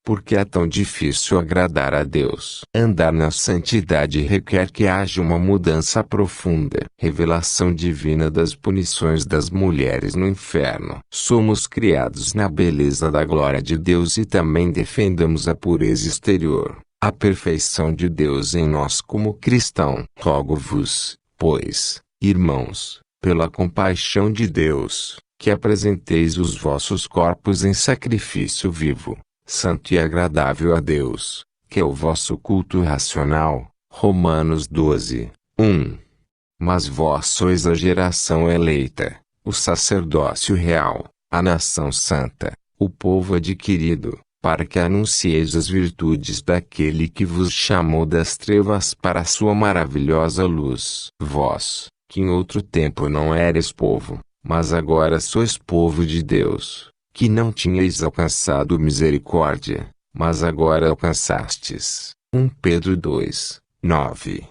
Porque é tão difícil agradar a Deus. Andar na santidade requer que haja uma mudança profunda. Revelação divina das punições das mulheres no inferno. Somos criados na beleza da glória de Deus e também defendamos a pureza exterior, a perfeição de Deus em nós como cristão. Rogo-vos, pois, irmãos, pela compaixão de Deus, que apresenteis os vossos corpos em sacrifício vivo, santo e agradável a Deus, que é o vosso culto racional. Romanos 12, 1. Mas vós sois a geração eleita, o sacerdócio real, a nação santa, o povo adquirido, para que anuncieis as virtudes daquele que vos chamou das trevas para a sua maravilhosa luz. Vós, que em outro tempo não eres povo, mas agora sois povo de Deus, que não tinhais alcançado misericórdia, mas agora alcançastes. 1 Pedro 2, 9.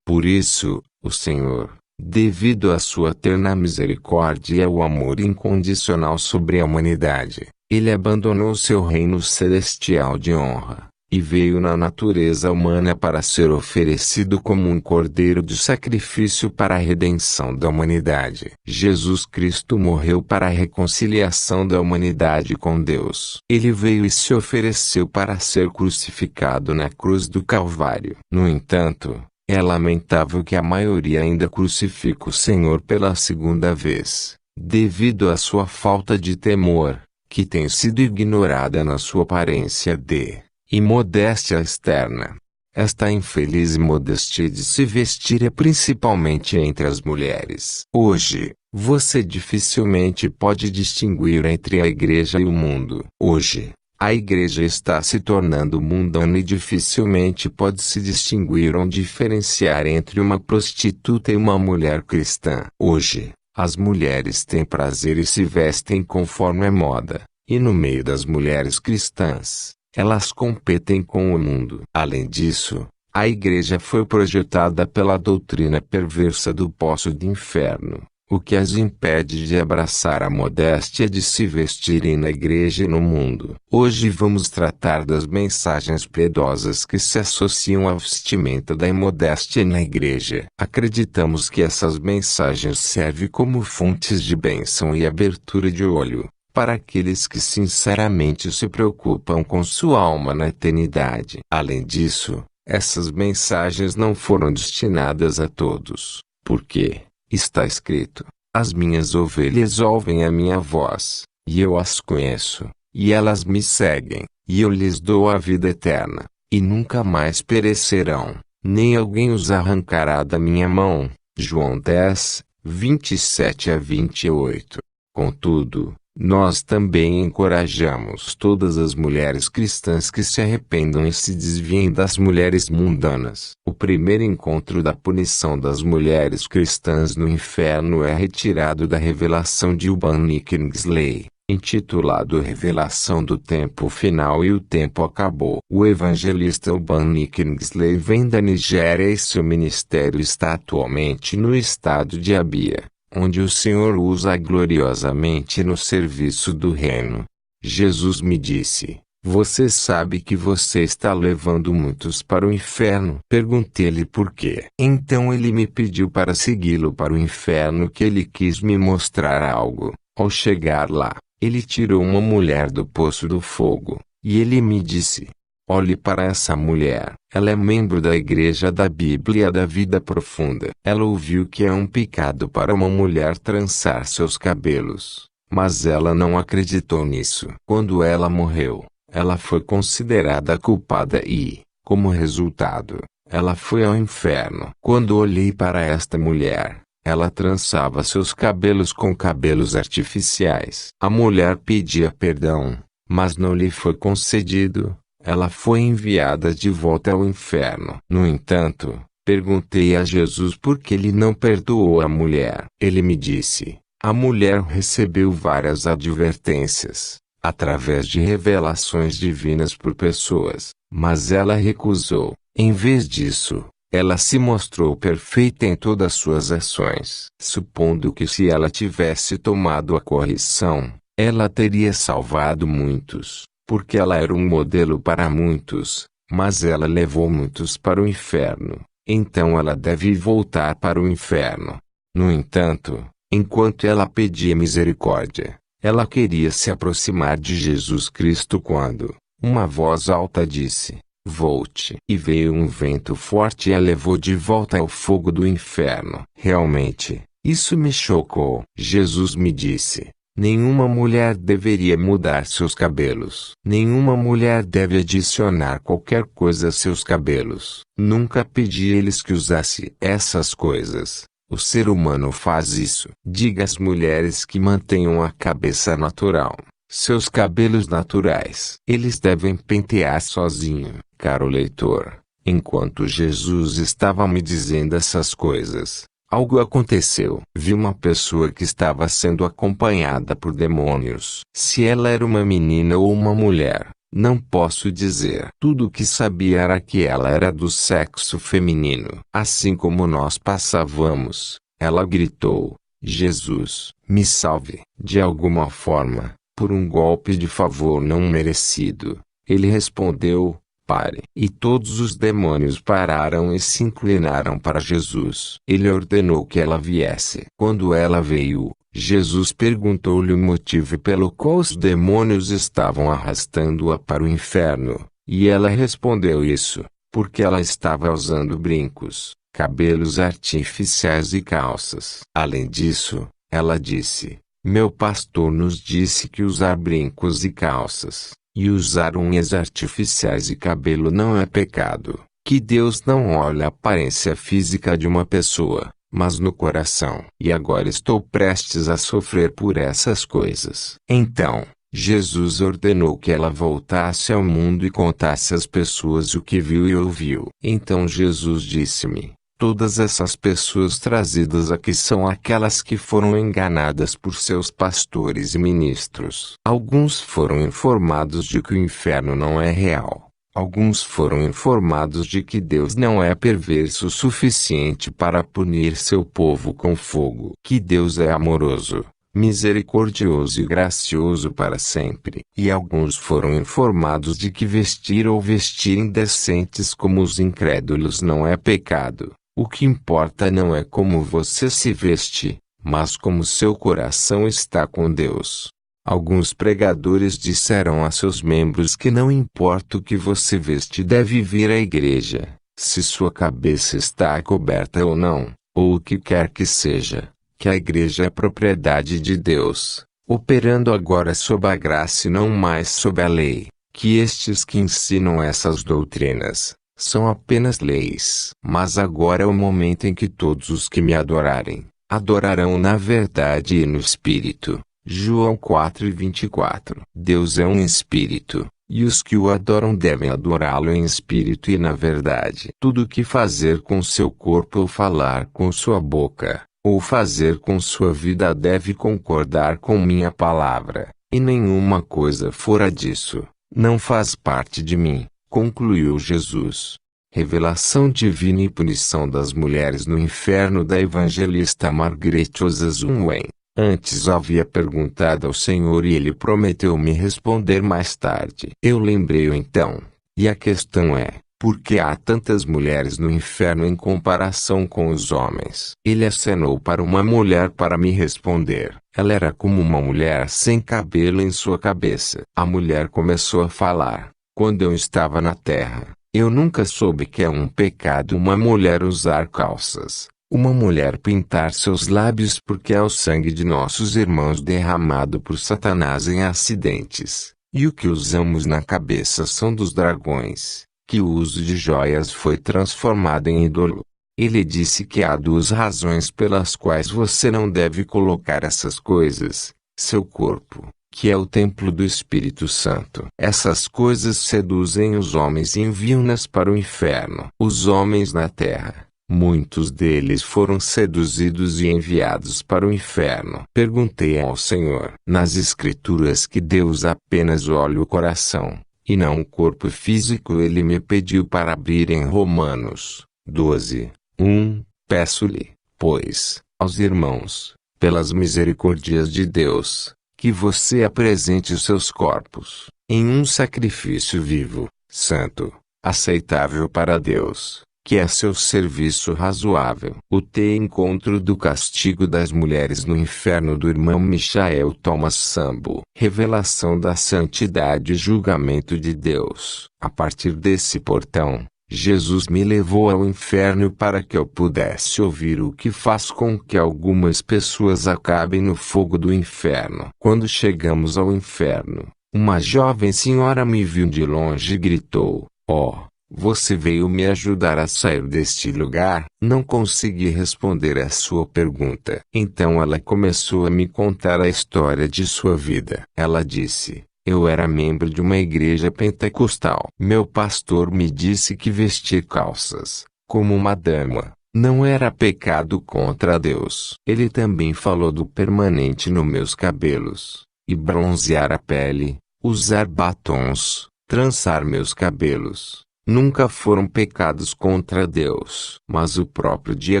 Por isso, o Senhor, devido à sua terna misericórdia e ao amor incondicional sobre a humanidade, ele abandonou seu reino celestial de honra, e veio na natureza humana para ser oferecido como um cordeiro de sacrifício para a redenção da humanidade. Jesus Cristo morreu para a reconciliação da humanidade com Deus. Ele veio e se ofereceu para ser crucificado na cruz do Calvário. No entanto, é lamentável que a maioria ainda crucifique o Senhor pela segunda vez, devido à sua falta de temor, que tem sido ignorada na sua aparência de imodéstia externa. Esta infeliz imodéstia de se vestir é principalmente entre as mulheres. Hoje, você dificilmente pode distinguir entre a igreja e o mundo. Hoje, a igreja está se tornando mundana e dificilmente pode se distinguir ou diferenciar entre uma prostituta e uma mulher cristã. Hoje, as mulheres têm prazer e se vestem conforme a moda, e no meio das mulheres cristãs, elas competem com o mundo. Além disso, a igreja foi projetada pela doutrina perversa do poço do inferno, o que as impede de abraçar a modéstia de se vestirem na igreja e no mundo. Hoje vamos tratar das mensagens piedosas que se associam à vestimenta da imodéstia na igreja. Acreditamos que essas mensagens servem como fontes de bênção e abertura de olho para aqueles que sinceramente se preocupam com sua alma na eternidade. Além disso, essas mensagens não foram destinadas a todos, porque está escrito: as minhas ovelhas ouvem a minha voz, e eu as conheço, e elas me seguem, e eu lhes dou a vida eterna, e nunca mais perecerão, nem alguém os arrancará da minha mão. João 10, 27 a 28. Contudo, nós também encorajamos todas as mulheres cristãs que se arrependam e se desviem das mulheres mundanas. O primeiro encontro da punição das mulheres cristãs no inferno é retirado da revelação de Urban Kingsley, intitulado Revelação do Tempo Final e o Tempo Acabou. O evangelista Urban Kingsley vem da Nigéria e seu ministério está atualmente no estado de Abia, onde o Senhor usa gloriosamente no serviço do reino. Jesus me disse: você sabe que você está levando muitos para o inferno? Perguntei-lhe por quê. Então ele me pediu para segui-lo para o inferno, que ele quis me mostrar algo. Ao chegar lá, ele tirou uma mulher do poço do fogo, e ele me disse: olhe para essa mulher. Ela é membro da igreja da Bíblia da Vida Profunda. Ela ouviu que é um pecado para uma mulher trançar seus cabelos, mas ela não acreditou nisso. Quando ela morreu, ela foi considerada culpada e, como resultado, ela foi ao inferno. Quando olhei para esta mulher, ela trançava seus cabelos com cabelos artificiais. A mulher pedia perdão, mas não lhe foi concedido. Ela foi enviada de volta ao inferno. No entanto, perguntei a Jesus por que ele não perdoou a mulher. Ele me disse: a mulher recebeu várias advertências, através de revelações divinas por pessoas, mas ela recusou. Em vez disso, ela se mostrou perfeita em todas suas ações. Supondo que se ela tivesse tomado a correção, ela teria salvado muitos. porque ela era um modelo para muitos, mas ela levou muitos para o inferno, então ela deve voltar para o inferno. No entanto, enquanto ela pedia misericórdia, ela queria se aproximar de Jesus Cristo quando uma voz alta disse: volte. E veio um vento forte e a levou de volta ao fogo do inferno. Realmente, isso me chocou. Jesus me disse: nenhuma mulher deveria mudar seus cabelos. Nenhuma mulher deve adicionar qualquer coisa a seus cabelos. Nunca pedi a eles que usasse essas coisas. O ser humano faz isso. Diga às mulheres que mantenham a cabeça natural. Seus cabelos naturais. Eles devem pentear sozinho. Caro leitor, enquanto Jesus estava me dizendo essas coisas, algo aconteceu. Vi uma pessoa que estava sendo acompanhada por demônios. Se ela era uma menina ou uma mulher, não posso dizer. Tudo o que sabia era que ela era do sexo feminino. Assim como nós passávamos, ela gritou: Jesus, me salve. De alguma forma, por um golpe de favor não merecido, ele respondeu: pare. E todos os demônios pararam e se inclinaram para Jesus. Ele ordenou que ela viesse. Quando ela veio, Jesus perguntou-lhe o motivo pelo qual os demônios estavam arrastando-a para o inferno. E ela respondeu isso: porque ela estava usando brincos, cabelos artificiais e calças. Além disso, ela disse: meu pastor nos disse que usar brincos e calças, e usar unhas artificiais e cabelo não é pecado, que Deus não olha a aparência física de uma pessoa, mas no coração. E agora estou prestes a sofrer por essas coisas. Então, Jesus ordenou que ela voltasse ao mundo e contasse às pessoas o que viu e ouviu. Então Jesus disse-me: todas essas pessoas trazidas aqui são aquelas que foram enganadas por seus pastores e ministros. Alguns foram informados de que o inferno não é real. Alguns foram informados de que Deus não é perverso o suficiente para punir seu povo com fogo. Que Deus é amoroso, misericordioso e gracioso para sempre. E alguns foram informados de que vestir ou vestir indecentes como os incrédulos não é pecado. O que importa não é como você se veste, mas como seu coração está com Deus. Alguns pregadores disseram a seus membros que não importa o que você veste, deve vir à igreja, se sua cabeça está coberta ou não, ou o que quer que seja, que a igreja é propriedade de Deus, operando agora sob a graça e não mais sob a lei, que estes que ensinam essas doutrinas são apenas leis. Mas agora é o momento em que todos os que me adorarem, adorarão na verdade e no Espírito. João 4:24. Deus é um Espírito, e os que o adoram devem adorá-lo em espírito e na verdade. Tudo o que fazer com seu corpo ou falar com sua boca, ou fazer com sua vida deve concordar com minha palavra, e nenhuma coisa fora disso não faz parte de mim. Concluiu Jesus. Revelação divina e punição das mulheres no inferno da evangelista Margaret Osazuwen. Antes havia perguntado ao Senhor e ele prometeu me responder mais tarde. Eu lembrei-o então. E a questão é: por que há tantas mulheres no inferno em comparação com os homens? Ele acenou para uma mulher para me responder. Ela era como uma mulher sem cabelo em sua cabeça. A mulher começou a falar. Quando eu estava na terra, eu nunca soube que é um pecado uma mulher usar calças, uma mulher pintar seus lábios porque é o sangue de nossos irmãos derramado por Satanás em acidentes, e o que usamos na cabeça são dos dragões, que o uso de joias foi transformado em ídolo. Ele disse que há duas razões pelas quais você não deve colocar essas coisas: seu corpo, que é o templo do Espírito Santo. Essas coisas seduzem os homens e enviam-nas para o inferno. Os homens na terra, muitos deles foram seduzidos e enviados para o inferno. Perguntei ao Senhor nas Escrituras que Deus apenas olha o coração, e não o corpo físico. Ele me pediu para abrir em Romanos 12:1. Peço-lhe, pois, aos irmãos, pelas misericórdias de Deus, que você apresente os seus corpos em um sacrifício vivo, santo, aceitável para Deus, que é seu serviço razoável. O encontro do castigo das mulheres no inferno do irmão Michael Thomas Sambo. Revelação da santidade e julgamento de Deus. A partir desse portão, Jesus me levou ao inferno para que eu pudesse ouvir o que faz com que algumas pessoas acabem no fogo do inferno. Quando chegamos ao inferno, uma jovem senhora me viu de longe e gritou: "Oh, você veio me ajudar a sair deste lugar?" Não consegui responder à sua pergunta. Então ela começou a me contar a história de sua vida. Ela disse: "Eu era membro de uma igreja pentecostal. Meu pastor me disse que vestir calças, como uma dama, não era pecado contra Deus. Ele também falou do permanente nos meus cabelos, e bronzear a pele, usar batons, trançar meus cabelos. Nunca foram pecados contra Deus. Mas o próprio dia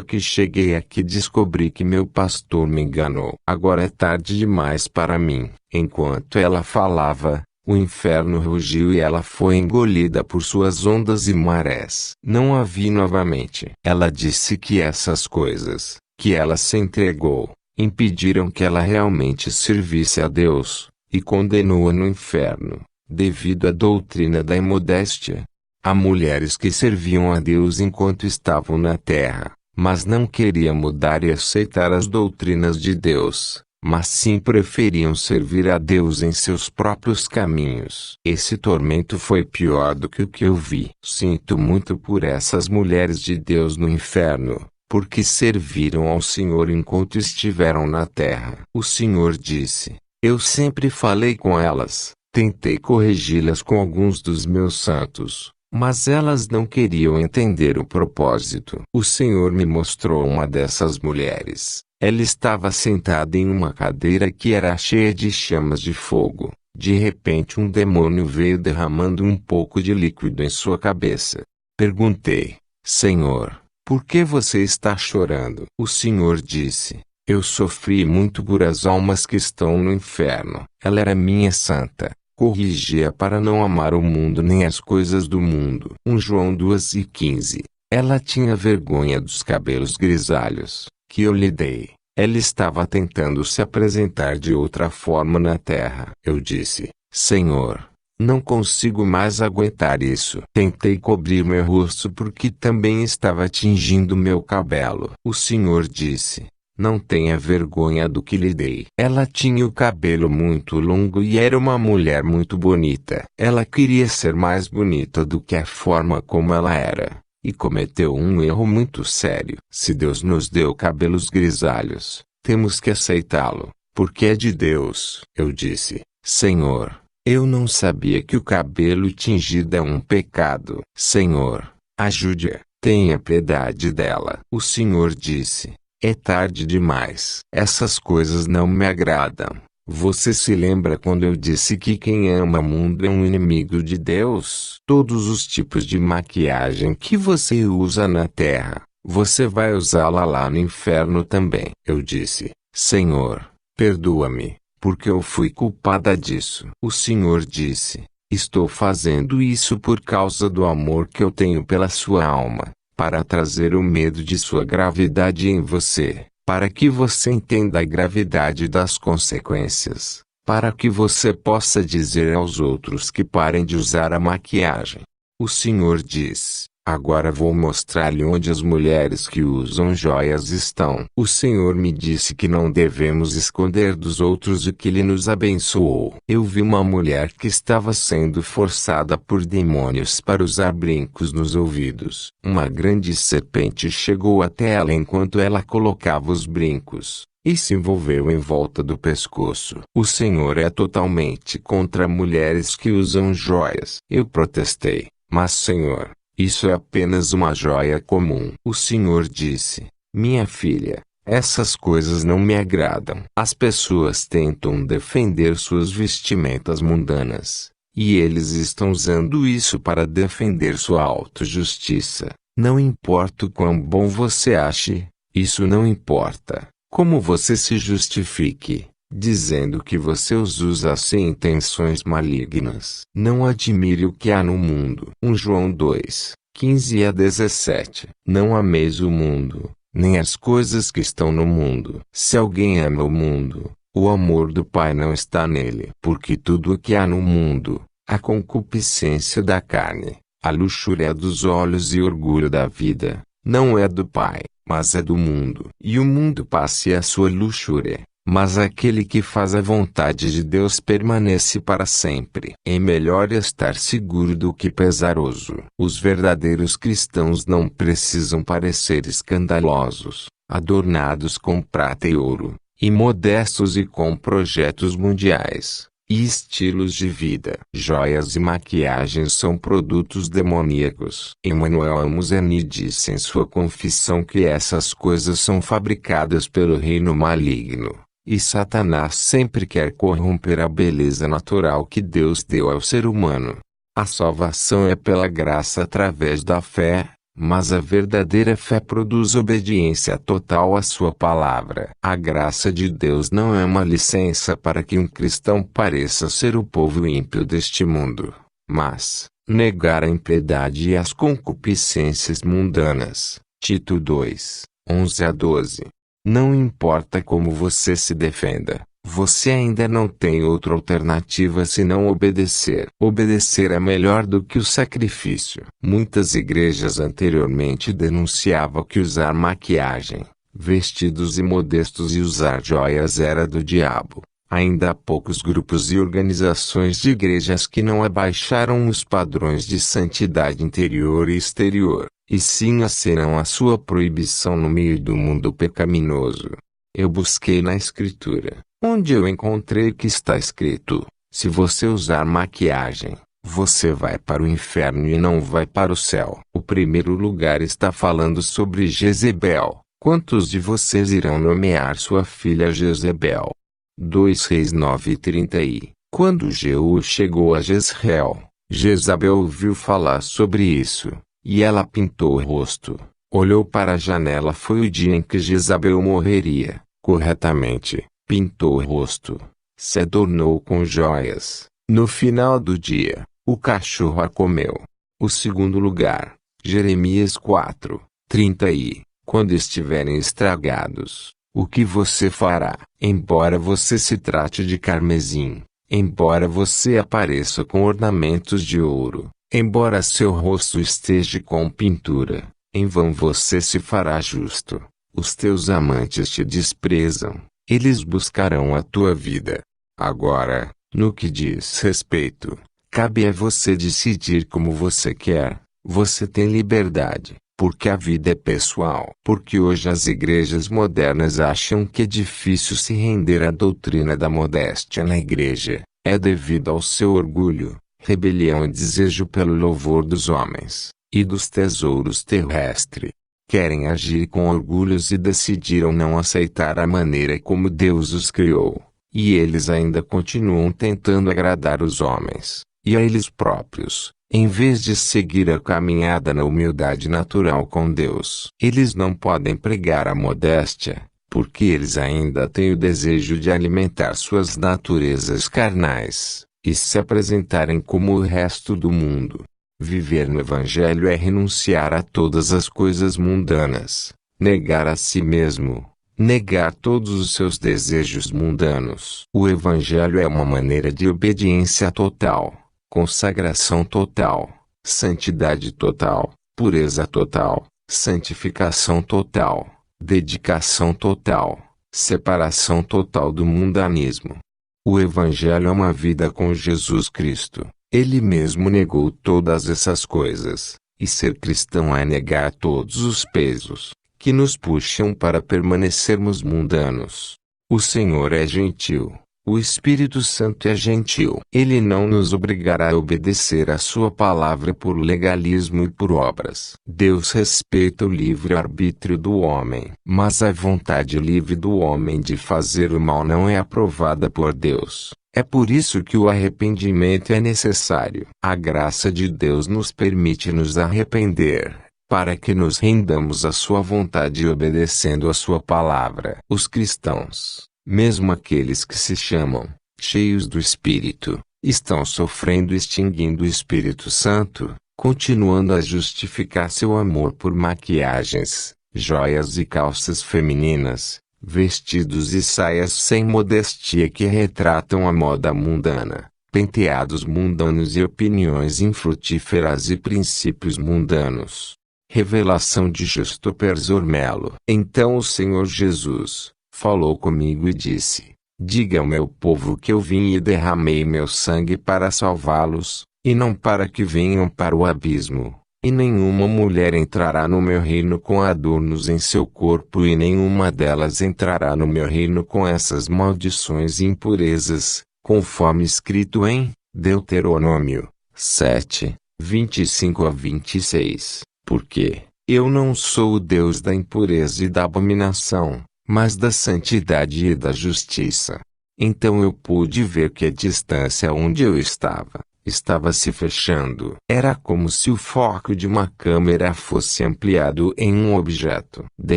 que cheguei aqui descobri que meu pastor me enganou. Agora é tarde demais para mim." Enquanto ela falava, o inferno rugiu e ela foi engolida por suas ondas e marés. Não a vi novamente. Ela disse que essas coisas, que ela se entregou, impediram que ela realmente servisse a Deus, e condenou-a no inferno, devido à doutrina da imodéstia. Há mulheres que serviam a Deus enquanto estavam na terra, mas não queriam mudar e aceitar as doutrinas de Deus, mas sim preferiam servir a Deus em seus próprios caminhos. Esse tormento foi pior do que o que eu vi. Sinto muito por essas mulheres de Deus no inferno, porque serviram ao Senhor enquanto estiveram na terra. O Senhor disse: "Eu sempre falei com elas, tentei corrigi-las com alguns dos meus santos, mas elas não queriam entender o propósito." O Senhor me mostrou uma dessas mulheres. Ela estava sentada em uma cadeira que era cheia de chamas de fogo. De repente um demônio veio derramando um pouco de líquido em sua cabeça. Perguntei: "Senhor, por que você está chorando?" O Senhor disse: "Eu sofri muito por as almas que estão no inferno." Ela era minha santa. Corrigia para não amar o mundo nem as coisas do mundo. 1 João 2:15. Ela tinha vergonha dos cabelos grisalhos, que eu lhe dei. Ela estava tentando se apresentar de outra forma na terra. Eu disse: "Senhor, não consigo mais aguentar isso." Tentei cobrir meu rosto porque também estava tingindo meu cabelo. O Senhor disse: "Não tenha vergonha do que lhe dei." Ela tinha o cabelo muito longo e era uma mulher muito bonita. Ela queria ser mais bonita do que a forma como ela era, e cometeu um erro muito sério. Se Deus nos deu cabelos grisalhos, temos que aceitá-lo, porque é de Deus. Eu disse: "Senhor, eu não sabia que o cabelo tingido é um pecado." "Senhor, ajude-a, tenha piedade dela." O Senhor disse: "É tarde demais. Essas coisas não me agradam." Você se lembra quando eu disse que quem ama o mundo é um inimigo de Deus? Todos os tipos de maquiagem que você usa na terra, você vai usá-la lá no inferno também. Eu disse: "Senhor, perdoa-me, porque eu fui culpada disso." O Senhor disse: "Estou fazendo isso por causa do amor que eu tenho pela sua alma, para trazer o medo de sua gravidade em você, para que você entenda a gravidade das consequências, para que você possa dizer aos outros que parem de usar a maquiagem." O Senhor diz: "Agora vou mostrar-lhe onde as mulheres que usam joias estão." O Senhor me disse que não devemos esconder dos outros o que Ele nos abençoou. Eu vi uma mulher que estava sendo forçada por demônios para usar brincos nos ouvidos. Uma grande serpente chegou até ela enquanto ela colocava os brincos, e se envolveu em volta do pescoço. O Senhor é totalmente contra mulheres que usam joias. Eu protestei: "Mas Senhor, isso é apenas uma joia comum." O Senhor disse: "Minha filha, essas coisas não me agradam." As pessoas tentam defender suas vestimentas mundanas, e eles estão usando isso para defender sua autojustiça. Não importa o quão bom você ache, isso não importa. Como você se justifique, dizendo que você os usa sem intenções malignas. Não admire o que há no mundo. 1 João 2, 15 a 17. Não ameis o mundo, nem as coisas que estão no mundo. Se alguém ama o mundo, o amor do Pai não está nele. Porque tudo o que há no mundo, a concupiscência da carne, a luxúria dos olhos e o orgulho da vida, não é do Pai, mas é do mundo. E o mundo passa e a sua luxúria, mas aquele que faz a vontade de Deus permanece para sempre. É melhor estar seguro do que pesaroso. Os verdadeiros cristãos não precisam parecer escandalosos, adornados com prata e ouro, e modestos e com projetos mundiais e estilos de vida. Joias e maquiagens são produtos demoníacos. Emmanuel Amuzeni disse em sua confissão que essas coisas são fabricadas pelo reino maligno, e Satanás sempre quer corromper a beleza natural que Deus deu ao ser humano. A salvação é pela graça através da fé, mas a verdadeira fé produz obediência total à sua palavra. A graça de Deus não é uma licença para que um cristão pareça ser o povo ímpio deste mundo, mas negar a impiedade e as concupiscências mundanas. Tito 2, 11 a 12. Não importa como você se defenda, você ainda não tem outra alternativa senão obedecer. Obedecer é melhor do que o sacrifício. Muitas igrejas anteriormente denunciavam que usar maquiagem, vestidos imodestos e usar joias era do diabo. Ainda há poucos grupos e organizações de igrejas que não abaixaram os padrões de santidade interior e exterior, e sim acenam a sua proibição no meio do mundo pecaminoso. Eu busquei na Escritura, onde eu encontrei que está escrito: se você usar maquiagem, você vai para o inferno e não vai para o céu. O primeiro lugar está falando sobre Jezebel. Quantos de vocês irão nomear sua filha Jezebel? 2 Reis 9:30. Quando Jeú chegou a Jezreel, Jezabel ouviu falar sobre isso, e ela pintou o rosto, olhou para a janela. Foi o dia em que Jezabel morreria. Corretamente, pintou o rosto, se adornou com joias. No final do dia, o cachorro a comeu. O segundo lugar, Jeremias 4:30. E, quando estiverem estragados, o que você fará? Embora você se trate de carmesim, embora você apareça com ornamentos de ouro, embora seu rosto esteja com pintura, em vão você se fará justo. Os teus amantes te desprezam, eles buscarão a tua vida. Agora, no que diz respeito, cabe a você decidir como você quer. Você tem liberdade, porque a vida é pessoal. Porque hoje as igrejas modernas acham que é difícil se render à doutrina da modéstia na igreja. É devido ao seu orgulho, rebelião e desejo pelo louvor dos homens e dos tesouros terrestres. Querem agir com orgulhos e decidiram não aceitar a maneira como Deus os criou. E eles ainda continuam tentando agradar os homens, e a eles próprios, em vez de seguir a caminhada na humildade natural com Deus. Eles não podem pregar a modéstia, porque eles ainda têm o desejo de alimentar suas naturezas carnais, e se apresentarem como o resto do mundo. Viver no Evangelho é renunciar a todas as coisas mundanas, negar a si mesmo, negar todos os seus desejos mundanos. O Evangelho é uma maneira de obediência total, consagração total, santidade total, pureza total, santificação total, dedicação total, separação total do mundanismo. O Evangelho é uma vida com Jesus Cristo. Ele mesmo negou todas essas coisas, e ser cristão é negar todos os pesos que nos puxam para permanecermos mundanos. O Senhor é gentil, o Espírito Santo é gentil. Ele não nos obrigará a obedecer a sua palavra por legalismo e por obras. Deus respeita o livre-arbítrio do homem, mas a vontade livre do homem de fazer o mal não é aprovada por Deus. É por isso que o arrependimento é necessário. A graça de Deus nos permite nos arrepender, para que nos rendamos à sua vontade obedecendo a sua palavra. Os cristãos, Mesmo aqueles que se chamam cheios do Espírito, estão sofrendo extinguindo o Espírito Santo, continuando a justificar seu amor por maquiagens, joias e calças femininas, vestidos e saias sem modestia que retratam a moda mundana, penteados mundanos e opiniões infrutíferas e princípios mundanos. Revelação de Justo Perzormelo. Então o Senhor Jesus falou comigo e disse: diga ao meu povo que eu vim e derramei meu sangue para salvá-los, e não para que venham para o abismo. E nenhuma mulher entrará no meu reino com adornos em seu corpo, e nenhuma delas entrará no meu reino com essas maldições e impurezas, conforme escrito em Deuteronômio 7, 25 a 26. Porque eu não sou o Deus da impureza e da abominação, mas da santidade e da justiça. Então eu pude ver que a distância onde eu estava se fechando. Era como se o foco de uma câmera fosse ampliado em um objeto. De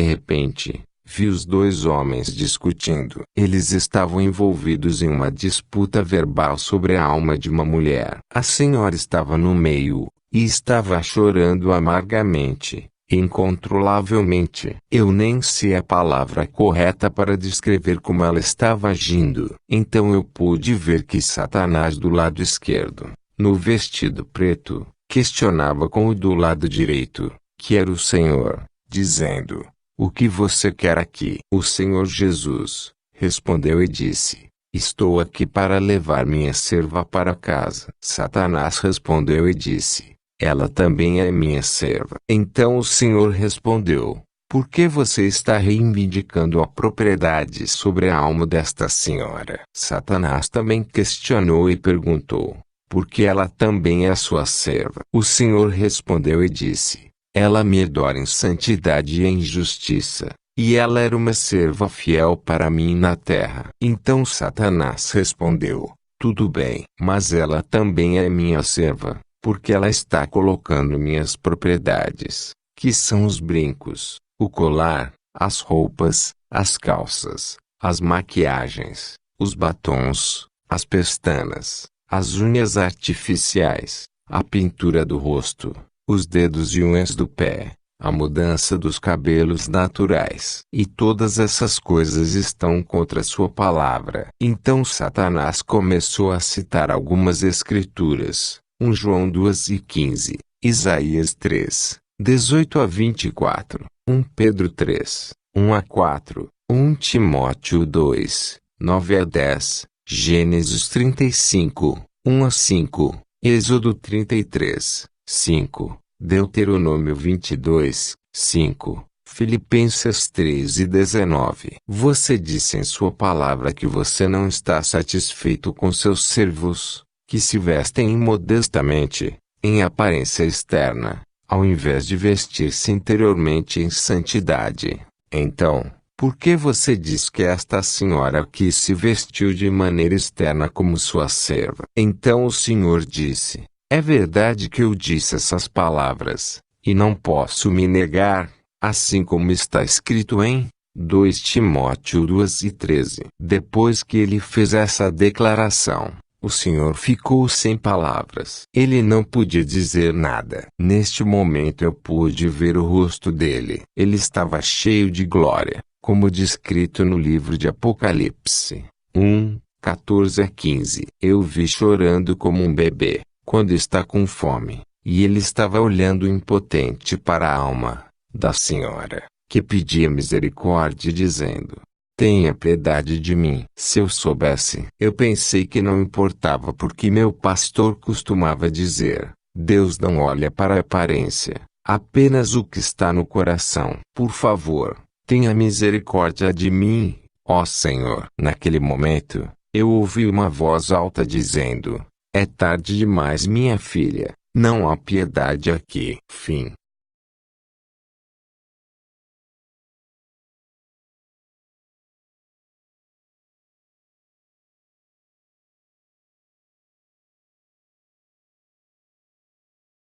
repente, vi os dois homens discutindo. Eles estavam envolvidos em uma disputa verbal sobre a alma de uma mulher. A senhora estava no meio, e estava chorando amargamente, incontrolavelmente. Eu nem sei a palavra correta para descrever como ela estava agindo. Então eu pude ver que Satanás do lado esquerdo, no vestido preto, questionava com o do lado direito, que era o Senhor, dizendo: o que você quer aqui? O Senhor Jesus respondeu e disse: estou aqui para levar minha serva para casa. Satanás respondeu e disse: ela também é minha serva. Então o Senhor respondeu: por que você está reivindicando a propriedade sobre a alma desta senhora? Satanás também questionou e perguntou: porque ela também é sua serva. O Senhor respondeu e disse: ela me adora em santidade e em justiça, e ela era uma serva fiel para mim na terra. Então Satanás respondeu: tudo bem, mas ela também é minha serva, porque ela está colocando minhas propriedades, que são os brincos, o colar, as roupas, as calças, as maquiagens, os batons, as pestanas, as unhas artificiais, a pintura do rosto, os dedos e unhas do pé, a mudança dos cabelos naturais. E todas essas coisas estão contra sua palavra. Então Satanás começou a citar algumas escrituras. 1 João 2:15, Isaías 3, 18 a 24, 1 Pedro 3, 1 a 4, 1 Timóteo 2, 9 a 10, Gênesis 35, 1 a 5, Êxodo 33, 5, Deuteronômio 22, 5, Filipenses 3 e 19. Você disse em sua palavra que você não está satisfeito com seus servos, que se vestem imodestamente, em aparência externa, ao invés de vestir-se interiormente em santidade. Então, por que você diz que esta senhora aqui se vestiu de maneira externa como sua serva? Então o Senhor disse: é verdade que eu disse essas palavras, e não posso me negar, assim como está escrito em 2 Timóteo 2:13. Depois que ele fez essa declaração, o Senhor ficou sem palavras. Ele não podia dizer nada. Neste momento eu pude ver o rosto dele. Ele estava cheio de glória, como descrito no livro de Apocalipse 1, 14 a 15. Eu o vi chorando como um bebê, quando está com fome, e ele estava olhando impotente para a alma da senhora, que pedia misericórdia dizendo: tenha piedade de mim. Se eu soubesse, eu pensei que não importava, porque meu pastor costumava dizer: Deus não olha para a aparência, apenas o que está no coração. Por favor, tenha misericórdia de mim, ó Senhor. Naquele momento, eu ouvi uma voz alta dizendo: é tarde demais, minha filha, não há piedade aqui. Fim.